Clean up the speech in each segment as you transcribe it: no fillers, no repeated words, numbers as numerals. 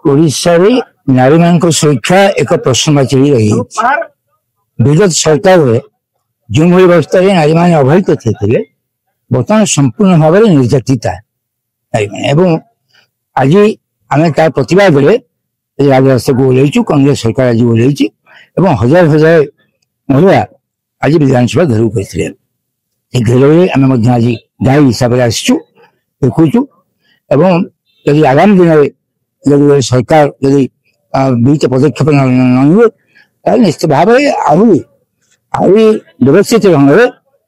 ओडिशा रे नारी मान सुरक्षा एक प्रश्नवाची रही। विगत सरकार जो व्यवस्था नारी मान अवहेलित थे बर्तमान संपूर्ण भाव में निर्यातिता नारी मान। आज आम तार प्रतिवाद राजरास्ता को ओल्लू कांग्रेस सरकार आज ओल्लैची हजार हजार महिला आज विधानसभा घेर करते घेर आम आज गाई हिसाब से आसचु देखु यदि आगामी दिन में यदि सरकार यदि विहित पदक्षेप न निश्चित भाव आहरी व्यवस्थित ढंग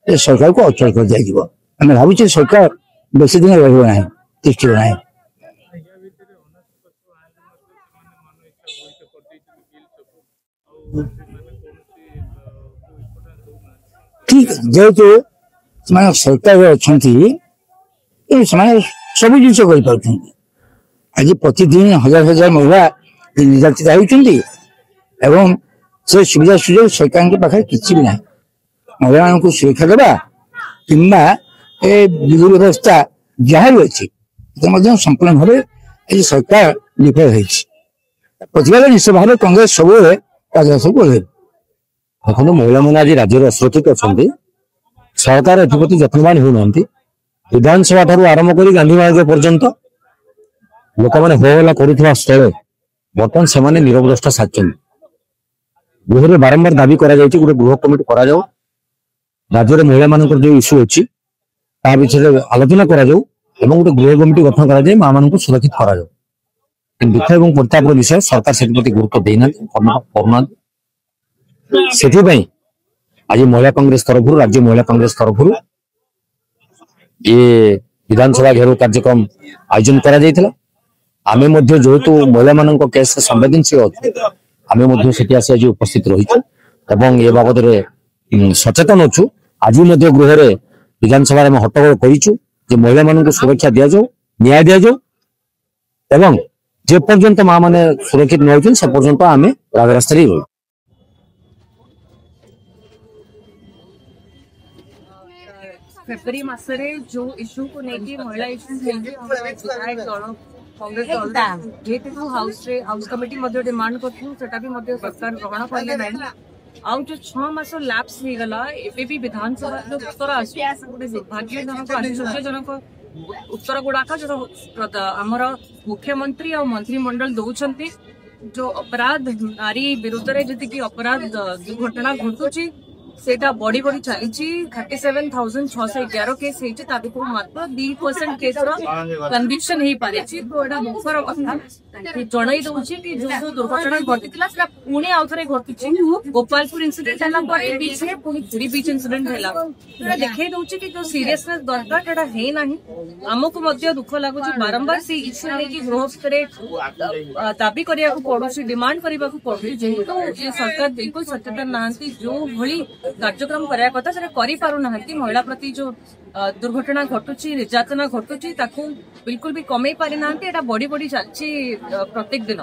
से सरकार को अचल कर दिया। आम भावुचे सरकार बेसी दिन रहा तिष्ठ ना। ठीक जेहेतु सरकार अच्छा सब जिन कर आज प्रतिदिन हजार हजार महिला निर्यातित होती से सुविधा सुजोग सरकार के पाखे किसी भी ना। महिला मान सुरक्षा देवा कि विधि व्यवस्था जहाँ भी अच्छी संपूर्ण भाव आज सरकार विफल हो प्रतिवाद निश्चित भाव कांग्रेस सब राजरास्ता को देखो महिला मैंने आज राज्य असुरक्षित अच्छा सरकार एप्रति यत्नवान होना विधानसभा ठार आरंभ कर गांधी मार्ग पर्यंत लोक मैंने होहल्ला करुवा स्थले बर्तमान से नीरवद्रष्टा साधुं गृह बारंबार दाबी गोटे गृह कमिटी करा राज्य में महिला मान जो इश्यू अच्छी विषय आलोचना करा गोटे गृह कमिटी गठन कर माँ मान सुरक्षित करा दुख और परिताप विषय सरकार से गुरुत्व देना करना से आज महिला कांग्रेस तरफ राज्य महिला कांग्रेस तरफ ये विधानसभा घेराव कार्यक्रम आयोजन करा आमे मध्य जेहेतु महिला मान केस संवेदनशील अच्छे आमे से आज उपस्थित रही ये बाबद सचेतन अच्छु। आज गृह विधानसभा हट्टगोल कर महिला मान सुरक्षा दि जाऊ न्याय दि जाऊ एवं जे पर्यंत माँ मैंने सुरक्षित न से पर्यंत आम राजरास्ता रही। फेब्रुआरी मासरे जो इश्यू को लेकर महिला इश्यू विधायक दल कांग्रेस दल जेहेतु हाउस कमिटी डिमांड करूँ सरकार ग्रहण कले ना आउ जो 6 मास लैप्स हो गला एबे भी विधानसभा जो उत्तर आसुटे दुर्भाग्यजनक आश्चर्यजनक उत्तर गुड़ाक जो आमर मुख्यमंत्री और मंत्रिमंडल दौरान जो अपराध नारी विरुद्ध में जी अपराध दुर्घटना घटुची सेटा बड़ी बड़ी चली 37,611 केस मात्र 2% केस कन्विक्शन हो पारे तो यहाँ दुखर कथा जन दूसरी कि जो दुर्घटना घटी पुणी आउ थे घटी गोपालपुर इनसीडेंट है पुरी बीच इनसीडेंट है देखा दूसरी कि जो सीरियसनेस दरकार है ना आमको दुख लगुच बारंबार से इश्यू नहीं गृह दाबी करने पड़ू डिमांड करने पड़ू जेहेतु सरकार बिल्कुल सचेतन ना जो भली कार्यक्रम कराया कथा से महिला प्रति जो दुर्घटना घटुची निर्यातना घटुची बिल्कुल भी कमे पारि ना बढ़ी बढ़ी चलती प्रत्येक दिन।